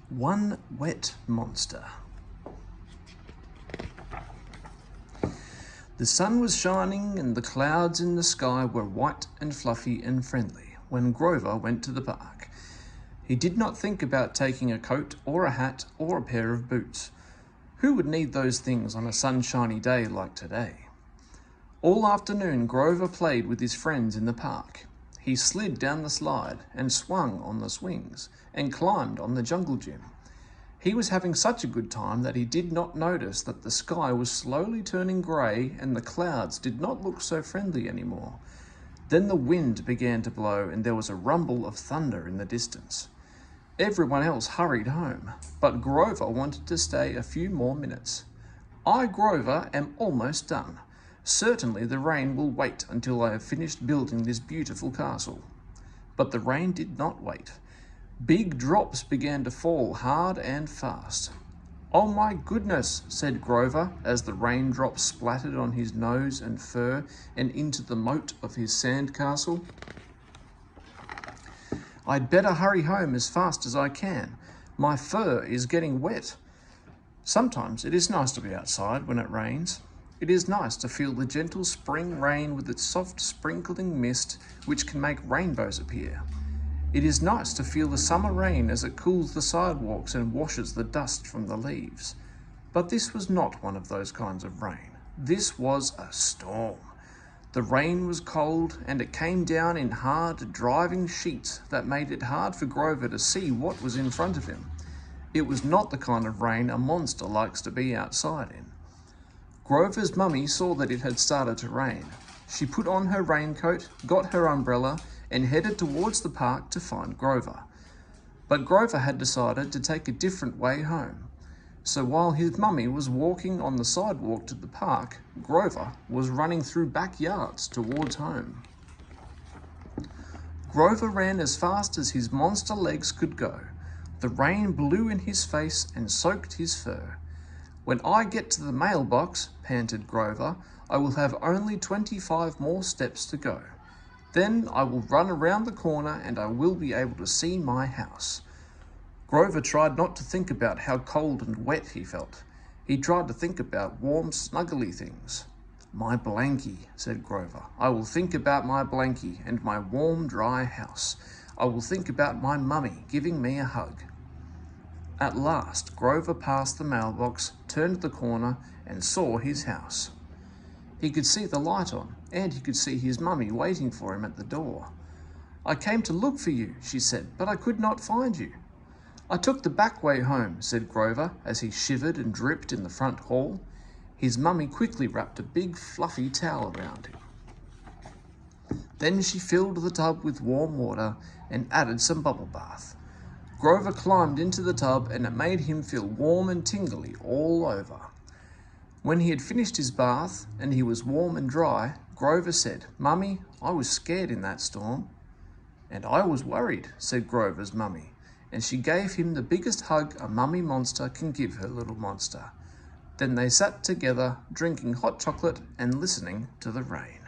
One wet monster. The sun was shining and the clouds in the sky were white and fluffy and friendly when Grover went to the park. He did not think about taking a coat or a hat or a pair of boots. Who would need those things on a sunshiny day like today? All afternoon Grover played with his friends in the park. He slid down the slide and swung on the swings and climbed on the jungle gym. He was having such a good time that he did not notice that the sky was slowly turning grey and the clouds did not look so friendly anymore. Then the wind began to blow and there was a rumble of thunder in the distance. Everyone else hurried home, but Grover wanted to stay a few more minutes. I, Grover, am almost done. Certainly the rain will wait until I have finished building this beautiful castle. But the rain did not wait. Big drops began to fall hard and fast. "Oh my goodness," said Grover as the raindrops splattered on his nose and fur and into the moat of his sand castle. "I'd better hurry home as fast as I can. My fur is getting wet." Sometimes it is nice to be outside when it rains. It is nice to feel the gentle spring rain with its soft sprinkling mist which can make rainbows appear. It is nice to feel the summer rain as it cools the sidewalks and washes the dust from the leaves. But this was not one of those kinds of rain. This was a storm. The rain was cold and it came down in hard, driving sheets that made it hard for Grover to see what was in front of him. It was not the kind of rain a monster likes to be outside in. Grover's mummy saw that it had started to rain. She put on her raincoat, got her umbrella, and headed towards the park to find Grover. But Grover had decided to take a different way home. So while his mummy was walking on the sidewalk to the park, Grover was running through backyards towards home. Grover ran as fast as his monster legs could go. The rain blew in his face and soaked his fur. "When I get to the mailbox," panted Grover, "I will have only 25 more steps to go. Then I will run around the corner and I will be able to see my house." Grover tried not to think about how cold and wet he felt. He tried to think about warm, snuggly things. "My blankie," said Grover. "I will think about my blankie and my warm, dry house. I will think about my mummy giving me a hug." At last, Grover passed the mailbox, turned the corner, and saw his house. He could see the light on, and he could see his mummy waiting for him at the door. "I came to look for you," she said, "but I could not find you." "I took the back way home," said Grover as he shivered and dripped in the front hall. His mummy quickly wrapped a big fluffy towel around him. Then she filled the tub with warm water and added some bubble bath. Grover climbed into the tub and it made him feel warm and tingly all over. When he had finished his bath and he was warm and dry, Grover said, "Mummy, I was scared in that storm." "And I was worried," said Grover's mummy, and she gave him the biggest hug a mummy monster can give her little monster. Then they sat together, drinking hot chocolate and listening to the rain.